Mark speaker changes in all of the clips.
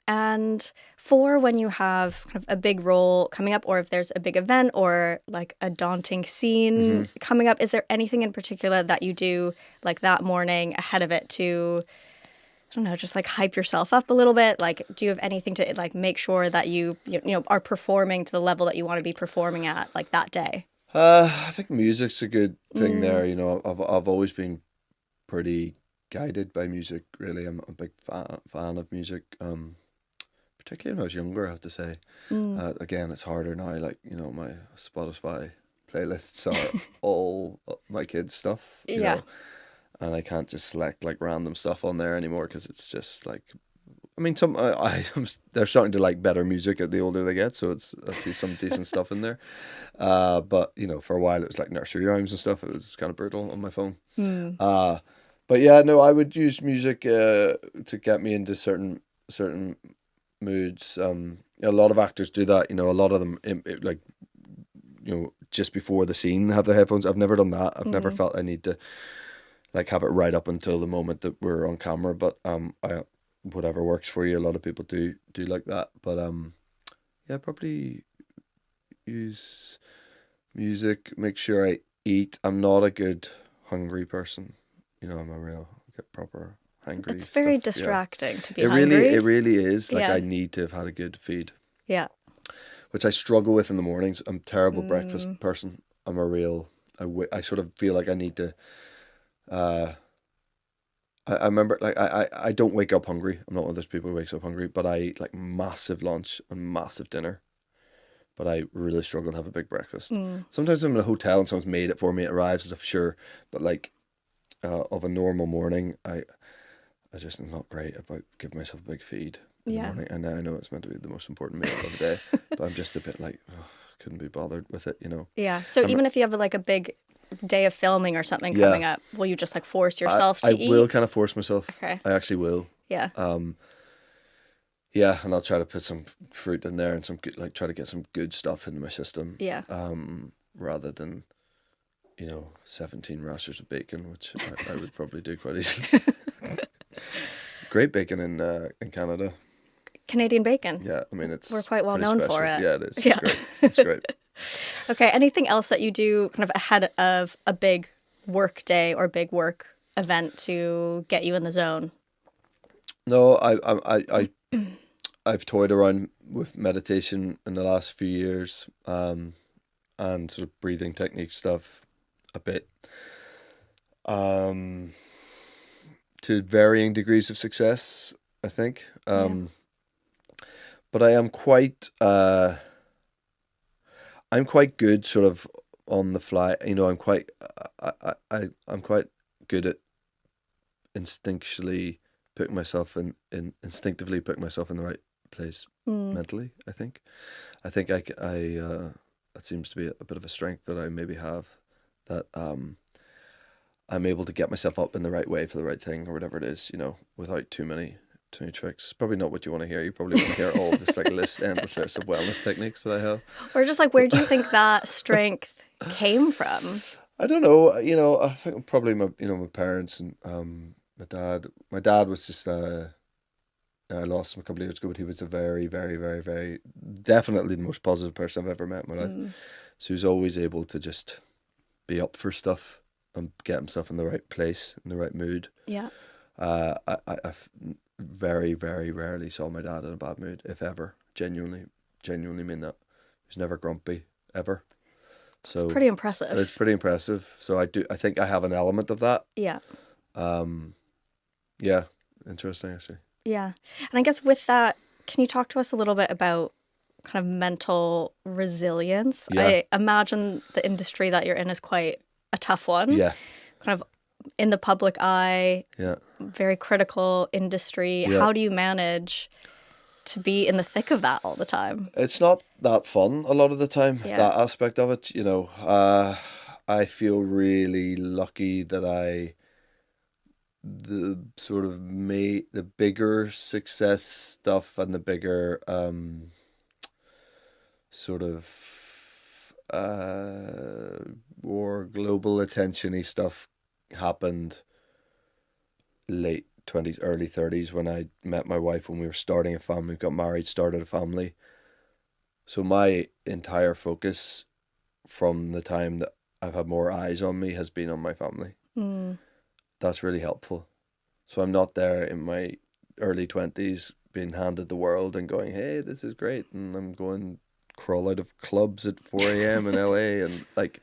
Speaker 1: And for when you have kind of a big role coming up, or if there's a big event or like a daunting scene coming up, is there anything in particular that you do like that morning ahead of it to, I don't know, just like hype yourself up a little bit? Like, do you have anything to like make sure that you are performing to the level that you want to be performing at like that day?
Speaker 2: I think music's a good thing there. You know, I've always been pretty guided by music. Really, I'm a big fan of music. Particularly when I was younger, I have to say. Again, it's harder now. Like, you know, my Spotify playlists are all my kids' stuff. You
Speaker 1: Yeah.
Speaker 2: know, and I can't just select like random stuff on there anymore because it's just like, I mean, they're starting to like better music at the older they get, so I see some decent stuff in there. But you know, for a while it was like nursery rhymes and stuff. It was kind of brutal on my phone. But yeah, no, I would use music to get me into certain moods. A lot of actors do that. You know, a lot of them like, you know, just before the scene have their headphones. I've never done that. I've never felt I need to like have it right up until the moment that we're on camera. But whatever works for you. A lot of people do like that. But yeah, probably use music. Make sure I eat. I'm not a good hungry person. You know, I'm a real get proper hungry.
Speaker 1: It's very
Speaker 2: stuff. Yeah.
Speaker 1: distracting to be
Speaker 2: It
Speaker 1: hungry.
Speaker 2: really is. Like
Speaker 1: Yeah.
Speaker 2: I need to have had a good feed,
Speaker 1: Yeah.
Speaker 2: which I struggle with in the mornings. I'm a terrible breakfast person. I'm a real. I sort of feel like I need to. I remember like I don't wake up hungry. I'm not one of those people who wakes up hungry, but I eat like massive lunch and massive dinner. But I really struggle to have a big breakfast. Sometimes I'm in a hotel and someone's made it for me. It arrives and stuff, sure. But like of a normal morning, I just am not great about giving myself a big feed in the morning. And I know it's meant to be the most important meal of the day, but I'm just a bit like, oh, couldn't be bothered with it, you know.
Speaker 1: Yeah. So even if you have like a big day of filming or something coming up, will you just like force yourself to
Speaker 2: I
Speaker 1: eat?
Speaker 2: will kind of force myself.
Speaker 1: Okay.
Speaker 2: I actually will.
Speaker 1: Yeah.
Speaker 2: Yeah, and I'll try to put some fruit in there and some good, like try to get some good stuff into my system.
Speaker 1: Yeah.
Speaker 2: Rather than, you know, 17 rashers of bacon, which I would probably do quite easily. Great bacon in Canada.
Speaker 1: Canadian bacon.
Speaker 2: Yeah, I mean
Speaker 1: We're quite well
Speaker 2: pretty
Speaker 1: known
Speaker 2: special.
Speaker 1: for it.
Speaker 2: Yeah, it is. It's
Speaker 1: Yeah.
Speaker 2: great. It's great.
Speaker 1: Okay. Anything else that you do kind of ahead of a big work day or big work event to get you in the zone?
Speaker 2: No, I've toyed around with meditation in the last few years, and sort of breathing technique stuff a bit. To varying degrees of success, I think. But I'm quite good sort of on the fly. You know, I'm quite good at instinctively putting myself in the right place mentally. I think that seems to be a bit of a strength that I maybe have, that I'm able to get myself up in the right way for the right thing or whatever it is, you know, without too many tricks. Probably not what you want to hear. You probably want to hear all this like endless list of wellness techniques that I have.
Speaker 1: Or just like, where do you think that strength came from?
Speaker 2: I don't know. You know, I think probably my parents and my dad. My dad was just I lost him a couple of years ago, but he was a very, very, very, very definitely the most positive person I've ever met in my life. So he was always able to just be up for stuff and get himself in the right place, in the right mood.
Speaker 1: Yeah.
Speaker 2: I very, very rarely saw my dad in a bad mood, if ever. Genuinely mean that. He was never grumpy, ever. So
Speaker 1: it's pretty impressive.
Speaker 2: It's pretty impressive. So I think I have an element of that.
Speaker 1: Yeah.
Speaker 2: Yeah. Interesting, actually.
Speaker 1: Yeah. And I guess with that, can you talk to us a little bit about kind of mental resilience?
Speaker 2: Yeah.
Speaker 1: I imagine the industry that you're in is quite a tough one.
Speaker 2: Yeah.
Speaker 1: Kind of in the public eye.
Speaker 2: Yeah.
Speaker 1: Very critical industry.
Speaker 2: Yeah.
Speaker 1: How do you manage to be in the thick of that all the time?
Speaker 2: It's not that fun a lot of the time,
Speaker 1: Yeah.
Speaker 2: that aspect of it, you know. I feel really lucky that the sort of the bigger success stuff and the bigger sort of more global attention-y stuff happened late 20s, early 30s when I met my wife, when we were starting a family, got married, started a family. So my entire focus from the time that I've had more eyes on me has been on my family. That's really helpful. So I'm not there in my early 20s being handed the world and going, hey, this is great. And I'm going crawl out of clubs at 4 a.m. in LA and like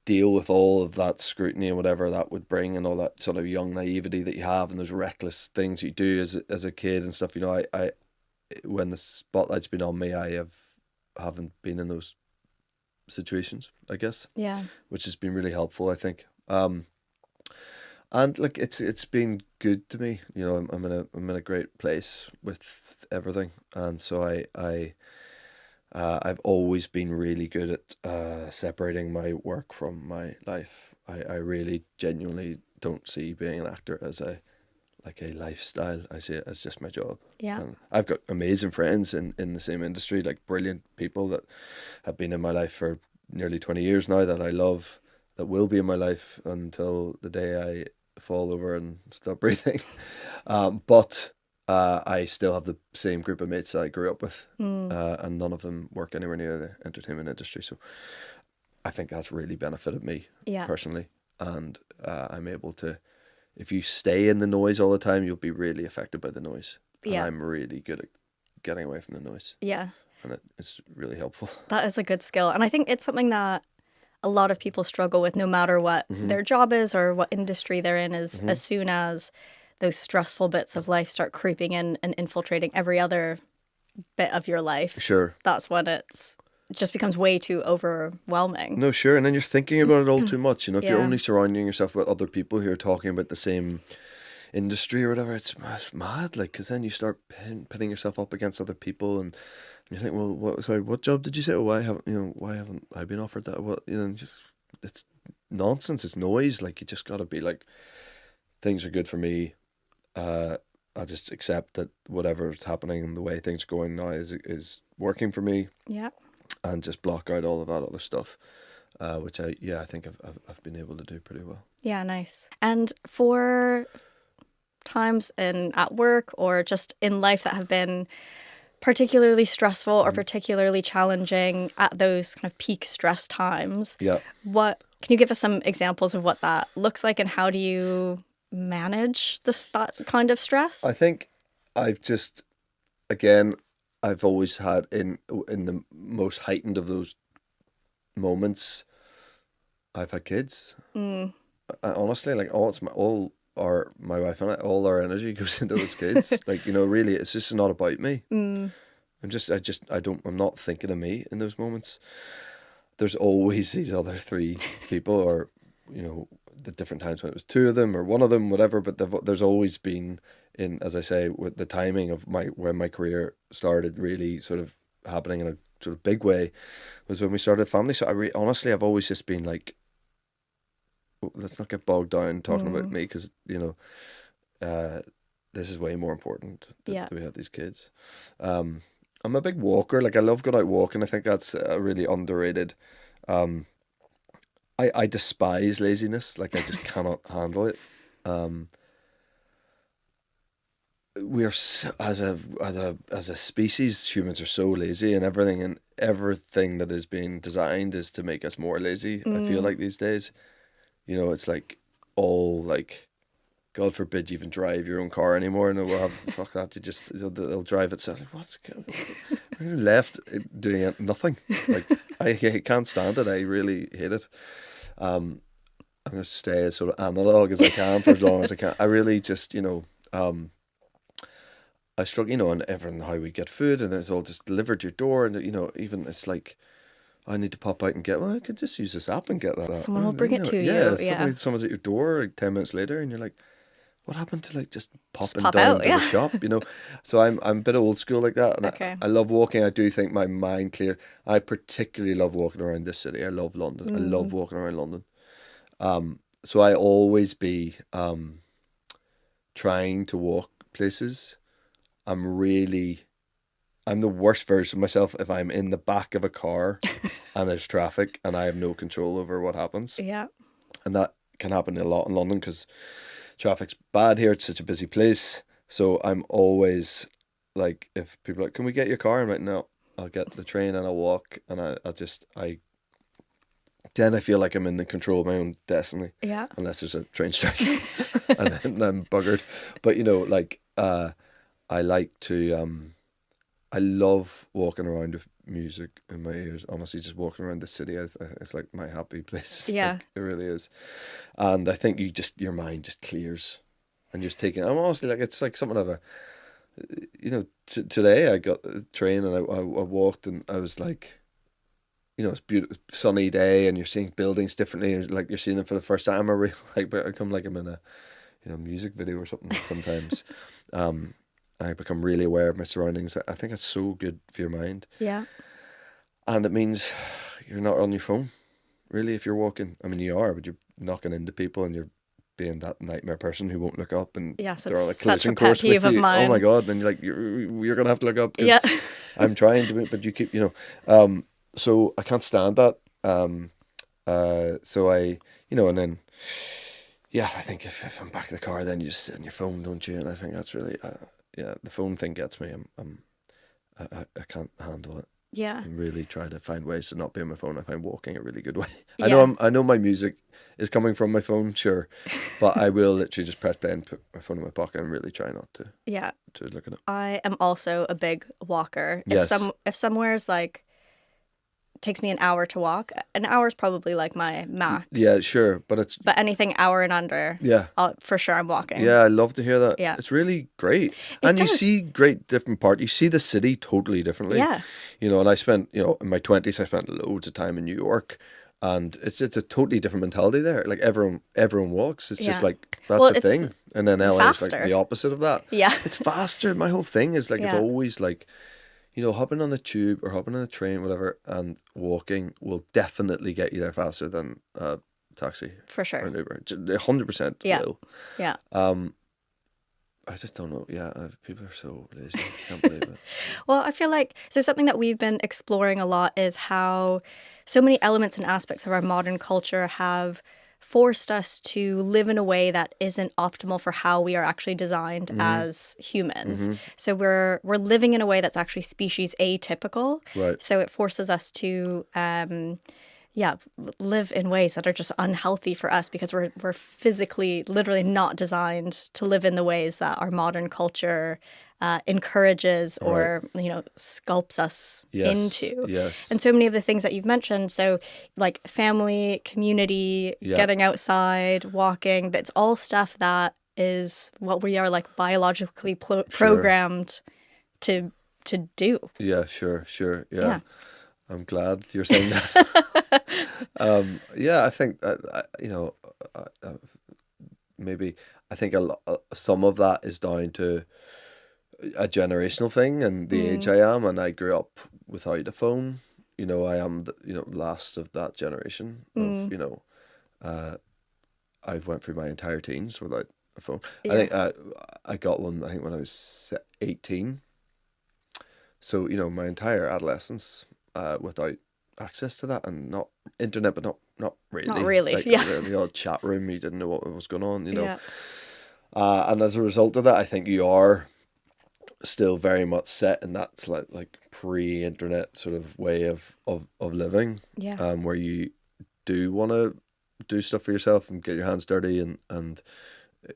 Speaker 2: deal with all of that scrutiny and whatever that would bring, and all that sort of young naivety that you have and those reckless things you do as a kid and stuff. You know, I when the spotlight's been on me, haven't been in those situations, I guess.
Speaker 1: Yeah.
Speaker 2: Which has been really helpful, I think. And like it's been good to me. You know, I'm in a great place with everything, and so I've always been really good at separating my work from my life. I really genuinely don't see being an actor as a lifestyle. I see it as just my job.
Speaker 1: Yeah.
Speaker 2: And I've got amazing friends in the same industry, like brilliant people that have been in my life for nearly 20 years now that I love, that will be in my life until the day I fall over and stop breathing. But I still have the same group of mates that I grew up with, and none of them work anywhere near the entertainment industry. So I think that's really benefited me personally. And I'm able to, if you stay in the noise all the time, you'll be really affected by the noise. And I'm really good at getting away from the noise. Yeah. And it's really helpful.
Speaker 1: That is a good skill. And I think it's something that a lot of people struggle with, no matter what their job is or what industry they're in, is as soon as those stressful bits of life start creeping in and infiltrating every other bit of your life.
Speaker 2: Sure.
Speaker 1: That's when it just becomes way too overwhelming.
Speaker 2: No, sure. And then you're thinking about it all too much. You know, if you're only surrounding yourself with other people who are talking about the same industry or whatever, it's mad. Like, because then you start pitting yourself up against other people, and you think, well, what job did you say? Why haven't I been offered that? What, just, it's nonsense. It's noise. Like, you just got to be like, things are good for me. I just accept that whatever's happening and the way things are going now is working for me.
Speaker 1: Yeah.
Speaker 2: And just block out all of that other stuff, which I think I've been able to do pretty well.
Speaker 1: Yeah, nice. And for times at work or just in life that have been particularly stressful or particularly challenging at those kind of peak stress times, can you give us some examples of what that looks like, and how do you manage that kind of stress?
Speaker 2: I think I've always had in the most heightened of those moments, I've had kids. Honestly, like my wife and I, all our energy goes into those kids. Like, really, it's just not about me. I'm not thinking of me in those moments. There's always these other three people, or the different times when it was two of them or one of them, whatever. But there's always been, as I say, with the timing of when my career started really sort of happening in a sort of big way, was when we started a family. So honestly, I've always just been like, let's not get bogged down talking about me, because this is way more important that we have these kids. I'm a big walker. Like, I love going out walking. I think that's a really underrated. I despise laziness. Like, I just cannot handle it. We are as a species, humans are so lazy, and everything that is being designed is to make us more lazy. I feel like these days, it's like all like, God forbid you even drive your own car anymore, and we'll have fuck that. They'll drive itself. Like, we're left doing nothing. Like, I can't stand it. I really hate it. I'm gonna stay as sort of analog as I can for as long as I can. I really just I struggle, and everything, how we get food, and it's all just delivered to your door, and even it's like, I need to pop out and I could just use this app and get that.
Speaker 1: Someone will bring it to you.
Speaker 2: Yeah, someone's at your door like 10 minutes later, and you're like, what happened to like just popping down to the shop, So I'm a bit old school like that, and I love walking. I do think my mind clear. I particularly love walking around this city. I love London. I love walking around London. So I always be trying to walk places. I'm the worst version of myself if I'm in the back of a car and there's traffic and I have no control over what happens.
Speaker 1: Yeah.
Speaker 2: And that can happen a lot in London because traffic's bad here. It's such a busy place. So I'm always like, if people are like, can we get your car? I'm like, no, I'll get the train and I'll walk. And I then I feel like I'm in the control of my own destiny.
Speaker 1: Yeah.
Speaker 2: Unless there's a train strike. And then I'm buggered. But, like, I like to, I love walking around with music in my ears. Honestly, just walking around the city, it's like my happy place.
Speaker 1: Yeah.
Speaker 2: Like, it really is. And I think your mind just clears. And just taking, I'm honestly like, it's like something of a, today I got the train and I walked and I was like, it's beautiful, sunny day, and you're seeing buildings differently, and like you're seeing them for the first time. I become like I'm in a, music video or something sometimes. I become really aware of my surroundings. I think it's so good for your mind.
Speaker 1: Yeah.
Speaker 2: And it means you're not on your phone, really, if you're walking. I mean, you are, but you're knocking into people and you're being that nightmare person who won't look up, and
Speaker 1: yes,
Speaker 2: they're on a
Speaker 1: such
Speaker 2: collision
Speaker 1: a pet
Speaker 2: course
Speaker 1: peeve
Speaker 2: with
Speaker 1: of
Speaker 2: you.
Speaker 1: mine.
Speaker 2: Oh my God. Then you're like, you're going to have to look up. 'Cause
Speaker 1: Yeah.
Speaker 2: I'm trying to, but you keep, so I can't stand that. So I, and then, yeah, I think if I'm back in the car, then you just sit on your phone, don't you? And I think that's really, the phone thing gets me. I can't handle it.
Speaker 1: Yeah.
Speaker 2: I really try to find ways to not be on my phone. I find walking a really good way.
Speaker 1: Yeah.
Speaker 2: I know my music is coming from my phone, sure, but I will literally just press play and put my phone in my pocket and really try not to.
Speaker 1: Yeah.
Speaker 2: To look at it.
Speaker 1: I am also a big walker.
Speaker 2: Yes.
Speaker 1: If somewhere's like takes me an hour to walk, an hour is probably like my max.
Speaker 2: Yeah, sure, but
Speaker 1: anything hour and under,
Speaker 2: yeah,
Speaker 1: for sure I'm walking.
Speaker 2: Yeah, I love to hear that.
Speaker 1: Yeah,
Speaker 2: it's really great,
Speaker 1: and
Speaker 2: you see great different parts. You see the city totally differently.
Speaker 1: Yeah,
Speaker 2: and I spent, in my 20s, I spent loads of time in New York, and it's a totally different mentality there. Like everyone walks. It's just like that's the thing, and then LA is like the opposite of that.
Speaker 1: Yeah,
Speaker 2: it's faster. My whole thing is like it's always like, hopping on the tube or hopping on the train, whatever, and walking will definitely get you there faster than a taxi.
Speaker 1: For sure.
Speaker 2: Or an Uber. 100% will.
Speaker 1: Yeah.
Speaker 2: I just don't know. Yeah, people are so lazy. I can't believe it.
Speaker 1: Well, I feel like, so something that we've been exploring a lot is how so many elements and aspects of our modern culture have forced us to live in a way that isn't optimal for how we are actually designed as humans. Mm-hmm. So we're living in a way that's actually species atypical.
Speaker 2: Right.
Speaker 1: So it forces us to live in ways that are just unhealthy for us because we're physically, literally not designed to live in the ways that our modern culture encourages or sculpts us into.
Speaker 2: Yes.
Speaker 1: And so many of the things that you've mentioned, so like family, community, getting outside, walking, that's all stuff that is what we are like biologically programmed to do.
Speaker 2: Yeah, sure. Yeah. I'm glad you're saying that. I think maybe I think some of that is down to a generational thing and the age I am, and I grew up without a phone. I am the last of that generation of I went through my entire teens without a phone. I think I got one when I was 18. So my entire adolescence without access to that, and not internet, but not really.
Speaker 1: Not really.
Speaker 2: Like, the odd chat room, you didn't know what was going on.
Speaker 1: Yeah.
Speaker 2: And as a result of that, I think you are still very much set in that like pre-internet sort of way of living.
Speaker 1: Yeah.
Speaker 2: Where you do want to do stuff for yourself and get your hands dirty and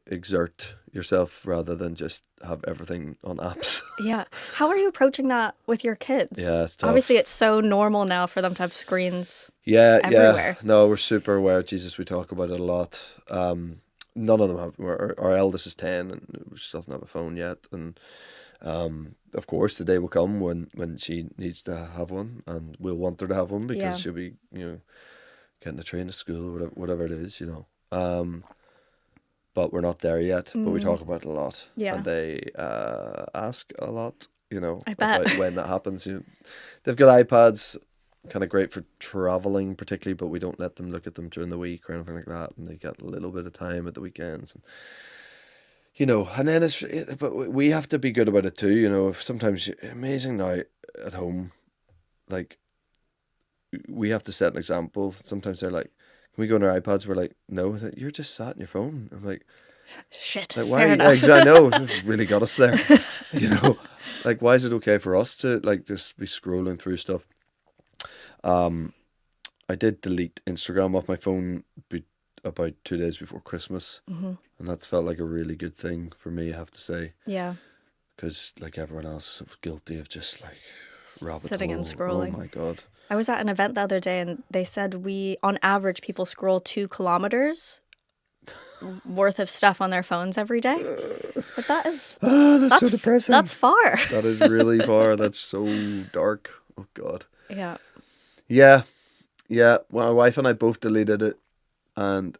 Speaker 2: exert yourself rather than just have everything on apps.
Speaker 1: Yeah. How are you approaching that with your kids?
Speaker 2: Yeah, it's tough.
Speaker 1: Obviously, it's so normal now for them to have screens everywhere.
Speaker 2: Yeah. No, we're super aware. Jesus, we talk about it a lot. None of them have. Our eldest is 10 and she doesn't have a phone yet. And of course, the day will come when she needs to have one, and we'll want her to have one because she'll be, getting the train to school, whatever it is, But we're not there yet. But we talk about it a lot.
Speaker 1: Yeah.
Speaker 2: And they ask a lot,
Speaker 1: I bet.
Speaker 2: about when that happens. They've got iPads, kind of great for traveling particularly, but we don't let them look at them during the week or anything like that. And they get a little bit of time at the weekends. And then but we have to be good about it too. If sometimes, amazing now at home, like, we have to set an example. Sometimes they're like, can we go on our iPads? We're like, no, you're just sat on your phone. I'm like,
Speaker 1: Shit.
Speaker 2: Like,
Speaker 1: Fair
Speaker 2: why?
Speaker 1: enough.
Speaker 2: I know, it really got us there. You know, like, why is it okay for us to like just be scrolling through stuff? I did delete Instagram off my phone about 2 days before Christmas, and that's felt like a really good thing for me, I have to say.
Speaker 1: Yeah.
Speaker 2: Because like everyone else, I was guilty of just like rabbit
Speaker 1: Sitting
Speaker 2: hole.
Speaker 1: and scrolling.
Speaker 2: Oh my God.
Speaker 1: I was at an event the other day and they said on average, people scroll 2 kilometers worth of stuff on their phones every day. But
Speaker 2: That's
Speaker 1: that's
Speaker 2: so depressing.
Speaker 1: That's far.
Speaker 2: That is really far. That's so dark. Oh God.
Speaker 1: Yeah.
Speaker 2: Yeah. Yeah. My wife and I both deleted it, and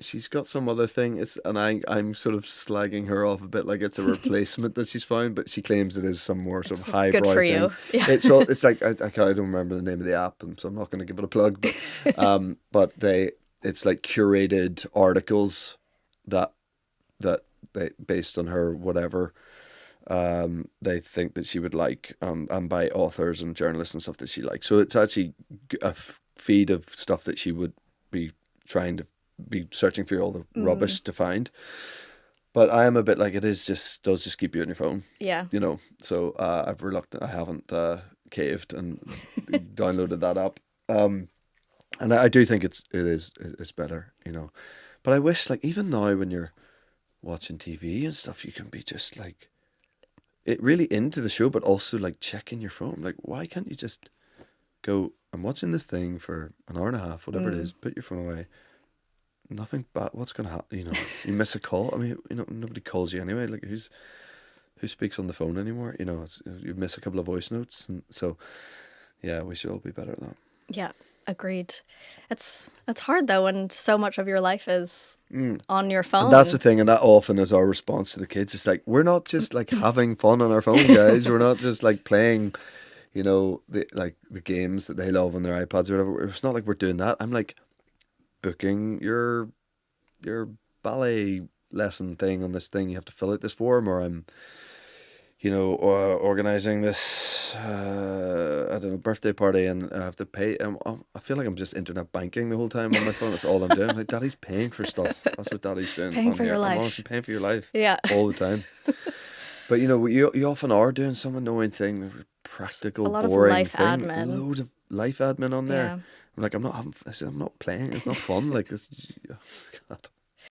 Speaker 2: she's got some other thing. I'm sort of slagging her off a bit, like it's a replacement that she's found, but she claims it is some more sort of highbrow
Speaker 1: good for
Speaker 2: thing.
Speaker 1: you. Yeah.
Speaker 2: It's like I don't remember the name of the app, and so I'm not going to give it a plug. But it's like curated articles that they, based on her whatever, they think that she would like, and by authors and journalists and stuff that she likes. So it's actually a feed of stuff that she would be trying to be searching through all the rubbish to find. But I am a bit like, does just keep you on your phone.
Speaker 1: Yeah.
Speaker 2: You know, so I haven't caved and downloaded that app. And I do think it's better, you know. But I wish, like, even now when you're watching TV and stuff, you can be just like it really into the show, but also like checking your phone. Like, why can't you just go, I'm watching this thing for an hour and a half, whatever it is, put your phone away. Nothing bad. What's going to happen? You know, you miss a call. I mean, you know, nobody calls you anyway. Like, who speaks on the phone anymore? You know, you miss a couple of voice notes. And so, yeah, we should all be better at that.
Speaker 1: Yeah, agreed. It's hard though when so much of your life is on your phone.
Speaker 2: And that's the thing, and that often is our response to the kids. It's like, we're not just like having fun on our phone, guys. We're not just like playing, you know, the games that they love on their iPads or whatever. It's not like we're doing that. I'm like booking your ballet lesson thing on this thing. You have to fill out this form, or I'm, you know, organizing this I don't know, birthday party, and I have to pay. I feel like I'm just internet banking the whole time on my phone. That's all I'm doing. Like, Daddy's paying for stuff. That's what Daddy's doing.
Speaker 1: Paying for
Speaker 2: here.
Speaker 1: your life.
Speaker 2: I'm honestly paying for your life.
Speaker 1: Yeah.
Speaker 2: All the time. But you know, you often are doing some annoying thing, practical,
Speaker 1: a lot
Speaker 2: boring
Speaker 1: of life
Speaker 2: thing.
Speaker 1: admin.
Speaker 2: Loads of life admin on there.
Speaker 1: Yeah.
Speaker 2: I'm like, I'm not playing. It's not fun. Like this. Oh, God.